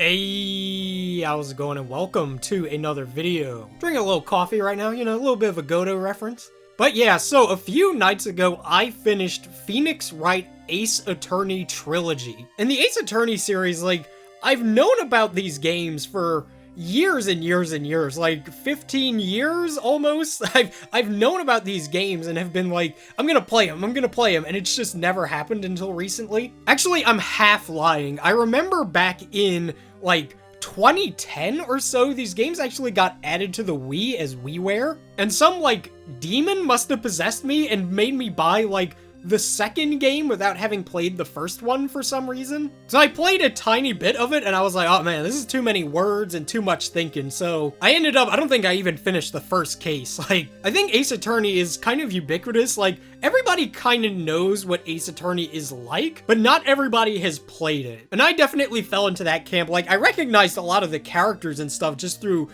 Hey, how's it going, and welcome to another video. Drinking a little coffee right now, you know, a little bit of a Godot reference. But yeah, so a few nights ago, I finished Wright Ace Attorney Trilogy. In the Ace Attorney series, I've known about these games for years and years and years, like 15 years almost. I've known about these games and have been like, I'm gonna play them, and it's just never happened until recently. Actually, I'm half lying. I remember back in, 2010 or so, these games actually got added to the Wii as WiiWare, and some, demon must have possessed me and made me buy, the second game without having played the first one for some reason. So I played a tiny bit of it and I was like, oh man, this is too many words and too much thinking. So I ended up, I don't think I even finished the first case. I think Ace Attorney is kind of ubiquitous. Everybody kind of knows what Ace Attorney is like, but not everybody has played it. And I definitely fell into that camp. I recognized a lot of the characters and stuff just through,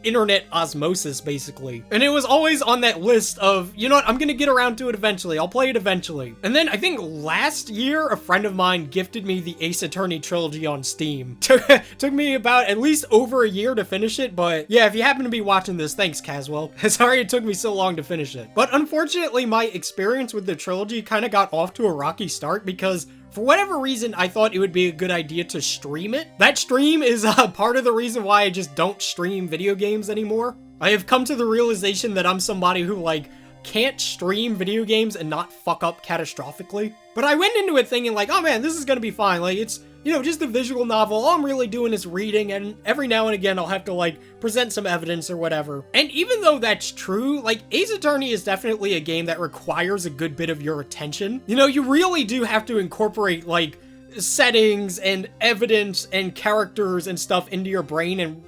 internet osmosis, basically. And it was always on that list of, you know what, I'm gonna get around to it eventually. I'll play it eventually. And then I think last year, a friend of mine gifted me the Ace Attorney Trilogy on Steam. Took me about at least over a year to finish it, but yeah, if you happen to be watching this, thanks, Caswell. Sorry it took me so long to finish it. But unfortunately, my experience with the trilogy kind of got off to a rocky start because for whatever reason, I thought it would be a good idea to stream it. That stream is part of the reason why I just don't stream video games anymore. I have come to the realization that I'm somebody who, can't stream video games and not fuck up catastrophically. But I went into it thinking, oh man, this is gonna be fine. It's, just a visual novel. All I'm really doing is reading, and every now and again I'll have to, present some evidence or whatever. And even though that's true, Ace Attorney is definitely a game that requires a good bit of your attention. You really do have to incorporate, settings and evidence and characters and stuff into your brain and,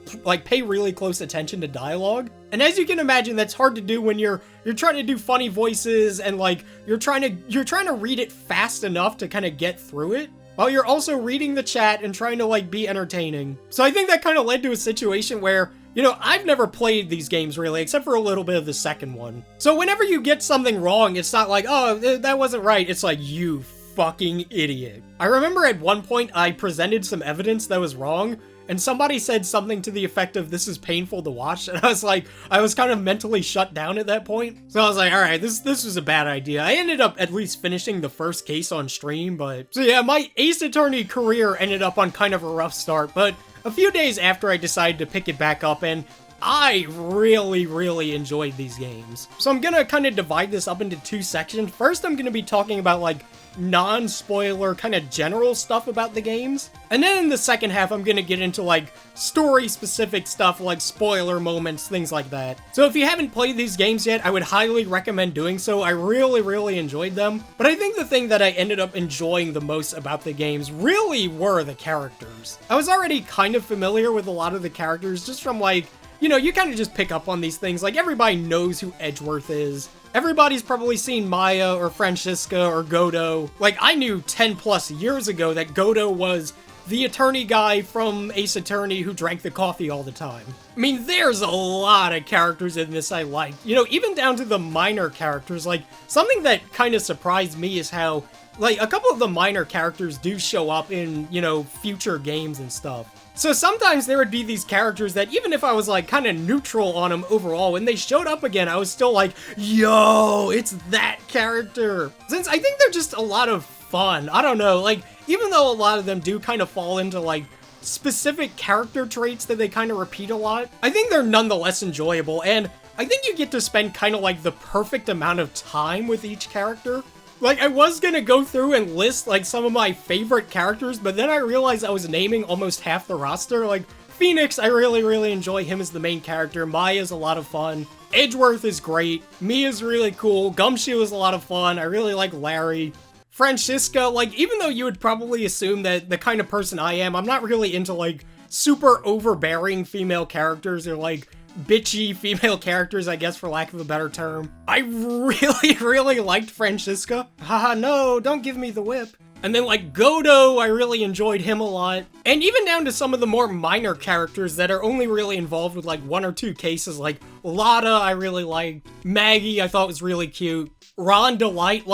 pay really close attention to dialogue. And as you can imagine, that's hard to do when you're trying to do funny voices and, you're trying to read it fast enough to kind of get through it, while you're also reading the chat and trying to, be entertaining. So I think that kind of led to a situation where, I've never played these games really, except for a little bit of the second one. So whenever you get something wrong, it's not like, oh, that wasn't right. It's like, you fucking idiot. I remember at one point I presented some evidence that was wrong, and somebody said something to the effect of, this is painful to watch, and I was kind of mentally shut down at that point. So I was like, alright, this was a bad idea. I ended up at least finishing the first case on stream, but... So yeah, my Ace Attorney career ended up on kind of a rough start, but a few days after I decided to pick it back up, and I really, really enjoyed these games. So I'm gonna kind of divide this up into two sections. First, I'm gonna be talking about, non-spoiler kind of general stuff about the games. And then in the second half, I'm gonna get into, story-specific stuff, spoiler moments, things like that. So if you haven't played these games yet, I would highly recommend doing so. I really, really enjoyed them. But I think the thing that I ended up enjoying the most about the games really were the characters. I was already kind of familiar with a lot of the characters just from, you kind of just pick up on these things. Everybody knows who Edgeworth is. Everybody's probably seen Maya or Franziska or Godot. I knew 10 plus years ago that Godot was the attorney guy from Ace Attorney who drank the coffee all the time. I mean, there's a lot of characters in this I like. Even down to the minor characters. Something that kind of surprised me is how, a couple of the minor characters do show up in, future games and stuff. So sometimes there would be these characters that even if I was kind of neutral on them overall, when they showed up again, I was still like, yo, it's that character. Since I think they're just a lot of fun. I don't know, even though a lot of them do kind of fall into specific character traits that they kind of repeat a lot, I think they're nonetheless enjoyable, and I think you get to spend kind of the perfect amount of time with each character. I was gonna go through and list, some of my favorite characters, but then I realized I was naming almost half the roster. Phoenix, I really, really enjoy him as the main character. Maya's a lot of fun. Edgeworth is great. Mia's really cool. Gumshoe is a lot of fun. I really like Larry. Franziska, even though you would probably assume that the kind of person I am, I'm not really into, super overbearing female characters or, bitchy female characters, I guess, for lack of a better term. I really, really liked Franziska. Haha, no, don't give me the whip. And then, Godot, I really enjoyed him a lot. And even down to some of the more minor characters that are only really involved with, one or two cases, Lotta, I really liked. Maggie, I thought was really cute. Ron Delight,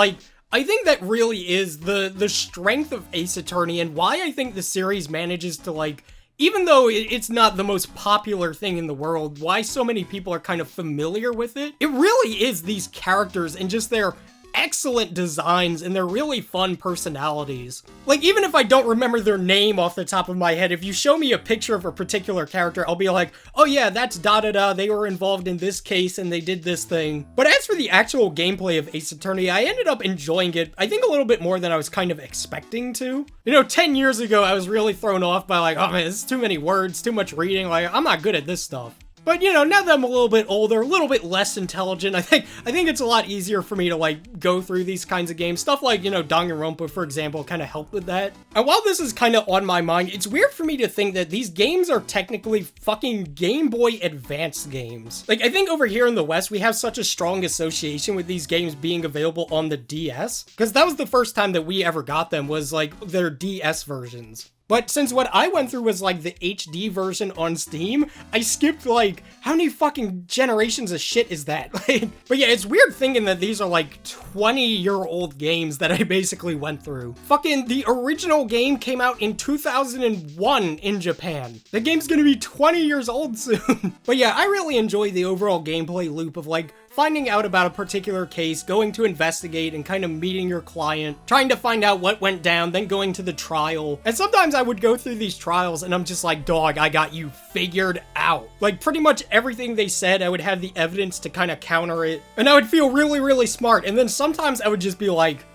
I think that really is the strength of Ace Attorney and why I think the series manages to, even though it's not the most popular thing in the world, why so many people are kind of familiar with it, it really is these characters and just their excellent designs and their really fun personalities. Like, even if I don't remember their name off the top of my head, if you show me a picture of a particular character, I'll be like, oh yeah, that's da-da-da, they were involved in this case and they did this thing. But as for the actual gameplay of Ace Attorney, I ended up enjoying it, I think a little bit more than I was kind of expecting to. You know, 10 years ago, I was really thrown off by like, oh man, this is too many words, too much reading, like, I'm not good at this stuff. But, you know, now that I'm a little bit older, a little bit less intelligent, I think it's a lot easier for me to, like, go through these kinds of games. Stuff like, you know, Danganronpa, for example, kind of helped with that. And while this is kind of on my mind, it's weird for me to think that these games are technically fucking Game Boy Advance games. Like, I think over here in the West, we have such a strong association with these games being available on the DS. Because that was the first time that we ever got them, was, like, their DS versions. But since what I went through was like the HD version on Steam, I skipped like, how many fucking generations of shit is that? Like, but yeah, it's weird thinking that these are like 20-year-old games that I basically went through. Fucking the original game came out in 2001 in Japan. The game's gonna be 20 years old soon. But yeah, I really enjoy the overall gameplay loop of like, finding out about a particular case, going to investigate, and kind of meeting your client, trying to find out what went down, then going to the trial. And sometimes I would go through these trials and I'm just like, dog, I got you figured out. Like, pretty much everything they said, I would have the evidence to kind of counter it. And I would feel really, really smart. And then sometimes I would just be like,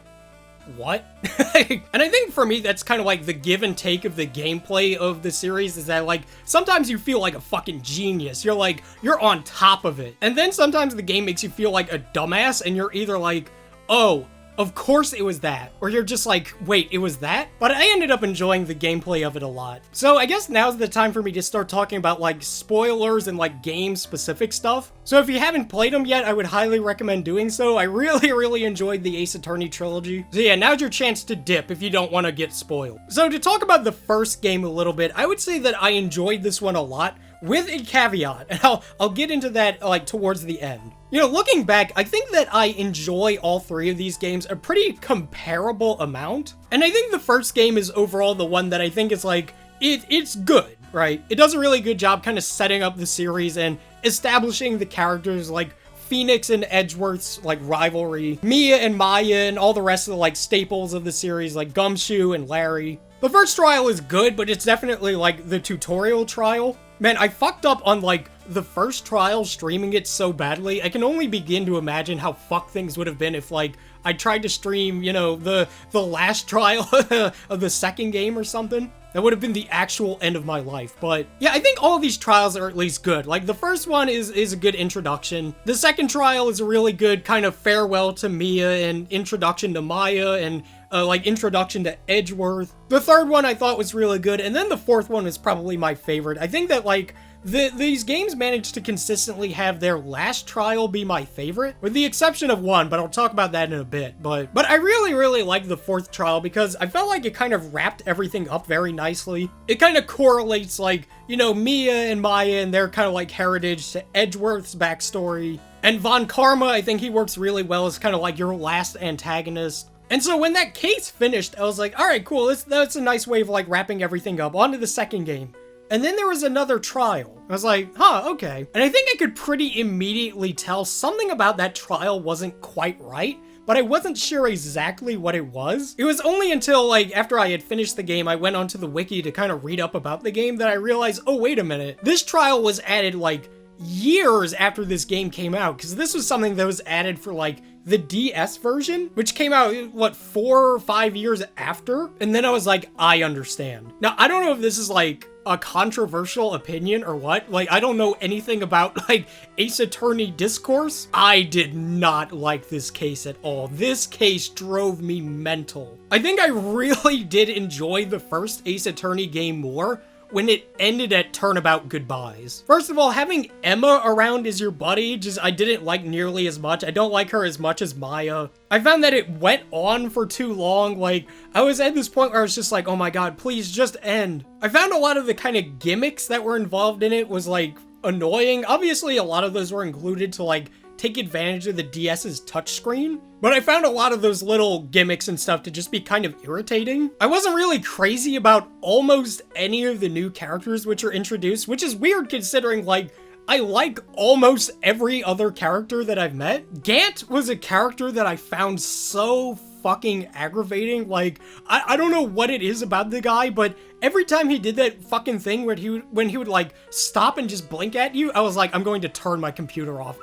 what? And I think for me, that's kind of like the give and take of the gameplay of the series, is that like, sometimes you feel like a fucking genius. You're like, you're on top of it. And then sometimes the game makes you feel like a dumbass and you're either like, oh, of course it was that. Or you're just like, wait, it was that? But I ended up enjoying the gameplay of it a lot. So I guess now's the time for me to start talking about like spoilers and like game specific stuff. So if you haven't played them yet, I would highly recommend doing so. I really, really enjoyed the Ace Attorney Trilogy. So yeah, now's your chance to dip if you don't want to get spoiled. So to talk about the first game a little bit, I would say that I enjoyed this one a lot, with a caveat, and I'll get into that like towards the end. You know, looking back, I think that I enjoy all three of these games a pretty comparable amount. And I think the first game is overall the one that I think is like, it's good, right? It does a really good job kind of setting up the series and establishing the characters like Phoenix and Edgeworth's like rivalry, Mia and Maya, and all the rest of the like staples of the series like Gumshoe and Larry. The first trial is good, but it's definitely like the tutorial trial. Man, I fucked up on like the first trial streaming it so badly. I can only begin to imagine how fucked things would have been if like I tried to stream, you know, the last trial of the second game or something. That would have been the actual end of my life. But yeah, I think all of these trials are at least good. Like the first one is a good introduction. The second trial is a really good kind of farewell to Mia and introduction to Maya and like introduction to Edgeworth. The third one I thought was really good, and then the fourth one is probably my favorite. I think that like these games managed to consistently have their last trial be my favorite, with the exception of one, but I'll talk about that in a bit. But I really, really like the fourth trial because I felt like it kind of wrapped everything up very nicely. It kind of correlates like, you know, Mia and Maya and their kind of like heritage to Edgeworth's backstory. And Von Karma, I think he works really well as kind of like your last antagonist. And so when that case finished, I was like, all right, cool, that's a nice way of like wrapping everything up. On to the second game. And then there was another trial. I was like, huh, okay. And I think I could pretty immediately tell something about that trial wasn't quite right, but I wasn't sure exactly what it was. It was only until like after I had finished the game, I went onto the wiki to kind of read up about the game that I realized, oh, wait a minute. This trial was added like years after this game came out, because this was something that was added for like the DS version, which came out, what, 4 or 5 years after? And then I was like, I understand. Now, I don't know if this is like a controversial opinion or what. Like, I don't know anything about like Ace Attorney discourse. I did not like this case at all. This case drove me mental. I think I really did enjoy the first Ace Attorney game more when it ended at turnabout goodbyes. First of all, having Emma around as your buddy, I didn't like nearly as much. I don't like her as much as Maya. I found that it went on for too long. Like, I was at this point where I was just like, oh my god, please just end. I found a lot of the kind of gimmicks that were involved in it was like annoying. Obviously, a lot of those were included to like take advantage of the DS's touchscreen, but I found a lot of those little gimmicks and stuff to just be kind of irritating. I wasn't really crazy about almost any of the new characters which are introduced, which is weird considering, like, I like almost every other character that I've met. Gant was a character that I found so fucking aggravating. Like, I don't know what it is about the guy, but every time he did that fucking thing where when he would like stop and just blink at you, I was like, I'm going to turn my computer off.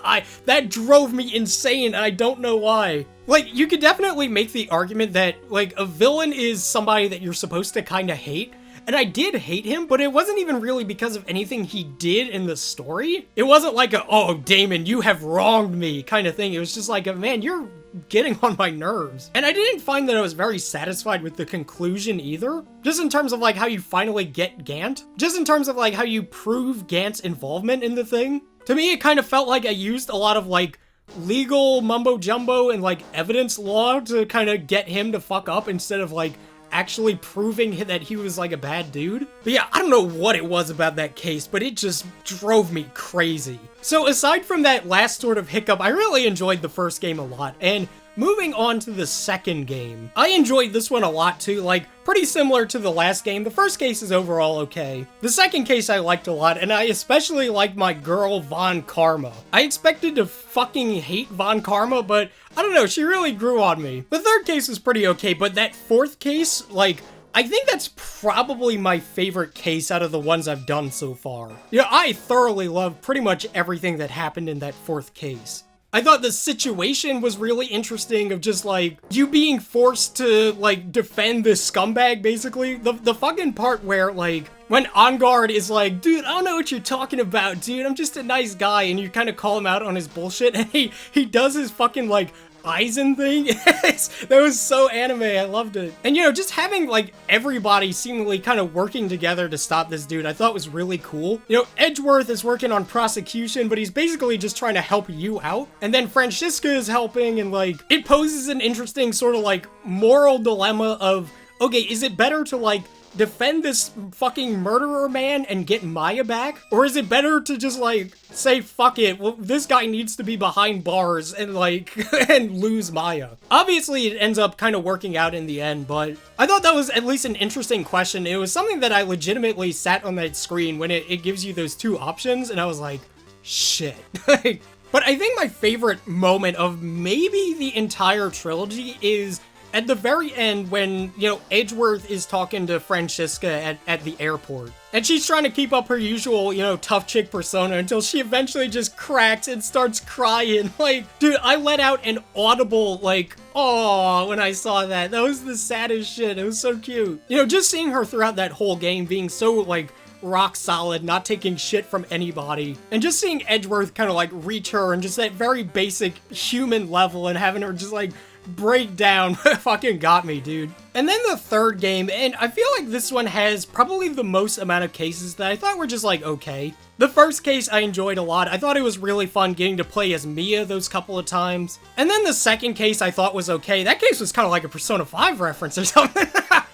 That drove me insane, and I don't know why. Like, you could definitely make the argument that, like, a villain is somebody that you're supposed to kind of hate. And I did hate him, but it wasn't even really because of anything he did in the story. It wasn't like a, oh, Damon, you have wronged me kind of thing. It was just like, man, you're getting on my nerves. And I didn't find that I was very satisfied with the conclusion either. Just in terms of like how you finally get Gant. Just in terms of like how you prove Gant's involvement in the thing. To me, it kind of felt like I used a lot of like legal mumbo jumbo and like evidence law to kind of get him to fuck up instead of like actually proving that he was like a bad dude. But yeah, I don't know what it was about that case, but it just drove me crazy. So aside from that last sort of hiccup, I really enjoyed the first game a lot, and moving on to the second game, I enjoyed this one a lot too, like, pretty similar to the last game. The first case is overall okay. The second case I liked a lot, and I especially liked my girl, Von Karma. I expected to fucking hate Von Karma, but I don't know, she really grew on me. The third case is pretty okay, but that fourth case, like, I think that's probably my favorite case out of the ones I've done so far. You know, I thoroughly loved pretty much everything that happened in that fourth case. I thought the situation was really interesting of just, like, you being forced to, like, defend this scumbag, basically. The fucking part where, like, when On Guard is like, dude, I don't know what you're talking about, dude, I'm just a nice guy, and you kind of call him out on his bullshit, and he does his fucking, like, Eisen thing. That was so anime, I loved it. And you know, just having like everybody seemingly kind of working together to stop this dude, I thought was really cool. You know, Edgeworth is working on prosecution, but he's basically just trying to help you out. And then Franziska is helping, and like, it poses an interesting sort of like moral dilemma of, okay, is it better to like defend this fucking murderer man and get Maya back? Or is it better to just like say, fuck it, well, this guy needs to be behind bars and like, and lose Maya? Obviously it ends up kind of working out in the end, but I thought that was at least an interesting question. It was something that I legitimately sat on that screen when it gives you those two options, and I was like, shit. But I think my favorite moment of maybe the entire trilogy is at the very end when, you know, Edgeworth is talking to Franziska at the airport. And she's trying to keep up her usual, you know, tough chick persona until she eventually just cracks and starts crying. Like, dude, I let out an audible, like, aww, when I saw that. That was the saddest shit. It was so cute. You know, just seeing her throughout that whole game being so, like, rock solid, not taking shit from anybody, and just seeing Edgeworth kind of, like, reach her and just that very basic human level and having her just, like, break down fucking got me, dude. And then the third game, and I feel like this one has probably the most amount of cases that I thought were just like, okay. The first case I enjoyed a lot. I thought it was really fun getting to play as Mia those couple of times. And then the second case I thought was okay. That case was kind of like a Persona 5 reference or something. I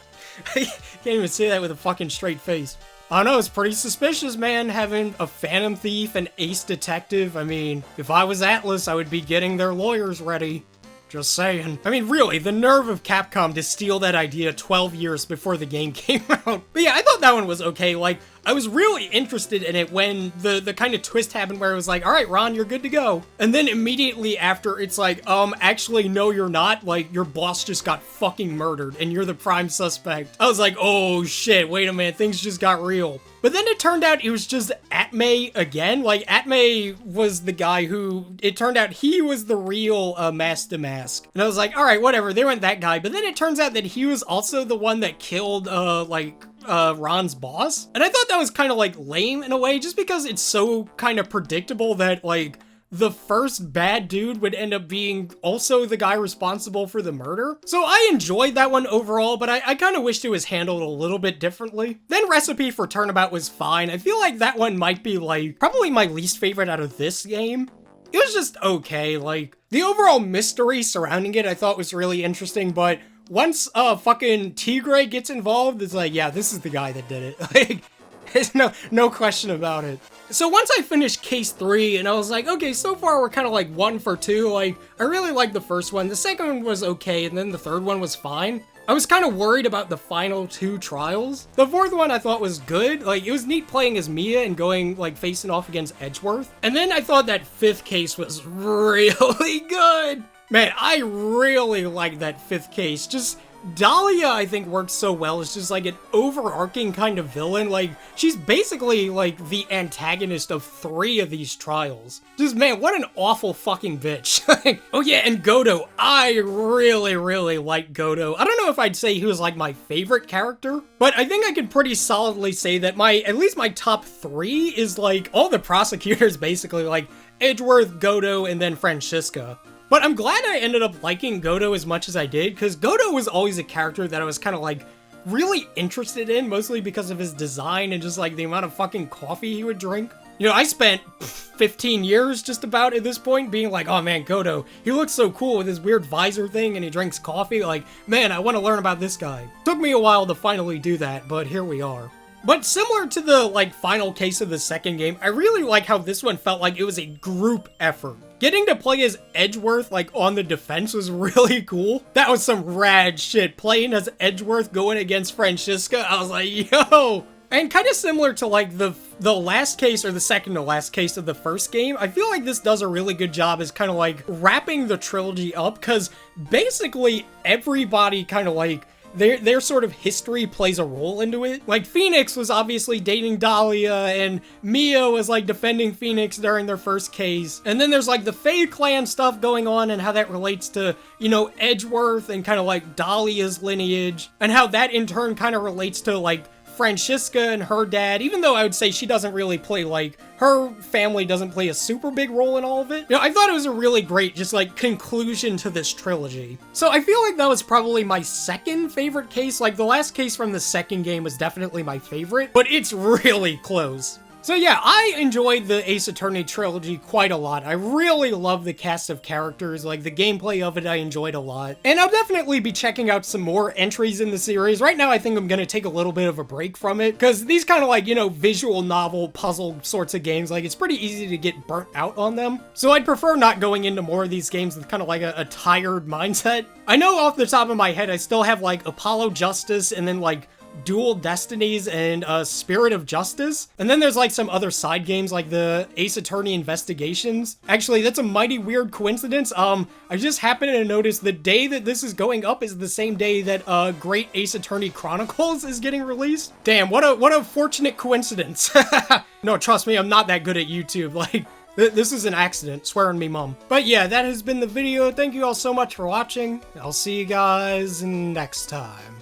can't even say that with a fucking straight face. I don't know, it's pretty suspicious, man, having a Phantom Thief and Ace Detective. I mean, if I was Atlas, I would be getting their lawyers ready. Just saying. I mean, really, the nerve of Capcom to steal that idea 12 years before the game came out. But yeah, I thought that one was okay. Like, I was really interested in it when the kind of twist happened where it was like, all right, Ron, you're good to go. And then immediately after, it's like, actually, no, you're not. Like, your boss just got fucking murdered and you're the prime suspect. I was like, oh shit, wait a minute, things just got real. But then it turned out it was just Atmei again. Like, Atmei was the guy who, it turned out he was the real Master Mask. And I was like, all right, whatever, they went that guy. But then it turns out that he was also the one that killed, Ron's boss. And I thought that was kind of, like, lame in a way, just because it's so kind of predictable that, like, the first bad dude would end up being also the guy responsible for the murder. So I enjoyed that one overall, but I kind of wished it was handled a little bit differently. Then Recipe for Turnabout was fine. I feel like that one might be, like, probably my least favorite out of this game. It was just okay. Like, the overall mystery surrounding it I thought was really interesting, but once fucking Tigre gets involved, it's like, yeah, this is the guy that did it. Like, there's no question about it. So once I finished case 3 and I was like, okay, so far we're kind of like 1 for 2. Like, I really liked the first one. The second one was okay, and then the third one was fine. I was kind of worried about the final 2 trials. The fourth one I thought was good. Like, it was neat playing as Mia and going, like, facing off against Edgeworth. And then I thought that 5th case was really good. Man, I really like that 5th case. Just Dahlia, I think, works so well. It's just like an overarching kind of villain. Like, she's basically like the antagonist of 3 of these trials. Just, man, what an awful fucking bitch. Oh yeah, and Godo. I really like Godo. I don't know if I'd say he was like my favorite character, but I think I could pretty solidly say that at least my top 3 is like all the prosecutors basically, like Edgeworth, Godo, and then Franziska. But I'm glad I ended up liking Godo as much as I did, because Godo was always a character that I was kind of like really interested in, mostly because of his design and just like the amount of fucking coffee he would drink. You know, I spent 15 years just about at this point being like, oh man, Godo, he looks so cool with his weird visor thing and he drinks coffee. Like, man, I want to learn about this guy. Took me a while to finally do that, but here we are. But similar to the, like, final case of the second game, I really like how this one felt like it was a group effort. Getting to play as Edgeworth, like, on the defense was really cool. That was some rad shit. Playing as Edgeworth going against Franziska, I was like, yo! And kind of similar to, like, the last case, or the second to last case of the first game, I feel like this does a really good job as kind of, like, wrapping the trilogy up, because basically everybody kind of, like, their sort of history plays a role into it. Like, Phoenix was obviously dating Dahlia, and Mia was, like, defending Phoenix during their first case. And then there's, like, the Fae clan stuff going on and how that relates to, you know, Edgeworth and kind of, like, Dahlia's lineage. And how that, in turn, kind of relates to, like, Franziska and her dad, even though I would say she doesn't really play, like, her family doesn't play a super big role in all of it. You know, I thought it was a really great, just, like, conclusion to this trilogy. So I feel like that was probably my second favorite case. Like, the last case from the second game was definitely my favorite, but it's really close. So yeah, I enjoyed the Ace Attorney Trilogy quite a lot. I really love the cast of characters, like the gameplay of it I enjoyed a lot. And I'll definitely be checking out some more entries in the series. Right now I think I'm gonna take a little bit of a break from it, because these kind of like, you know, visual novel puzzle sorts of games, like it's pretty easy to get burnt out on them. So I'd prefer not going into more of these games with kind of like a tired mindset. I know off the top of my head I still have like Apollo Justice and then like Dual Destinies and Spirit of Justice. And then there's like some other side games like the Ace Attorney Investigations. Actually, that's a mighty weird coincidence. I just happened to notice the day that this is going up is the same day that Great Ace Attorney Chronicles is getting released. Damn, what a fortunate coincidence. No, trust me, I'm not that good at YouTube. Like, this is an accident, swear on me, mom. But yeah, that has been the video. Thank you all so much for watching. I'll see you guys next time.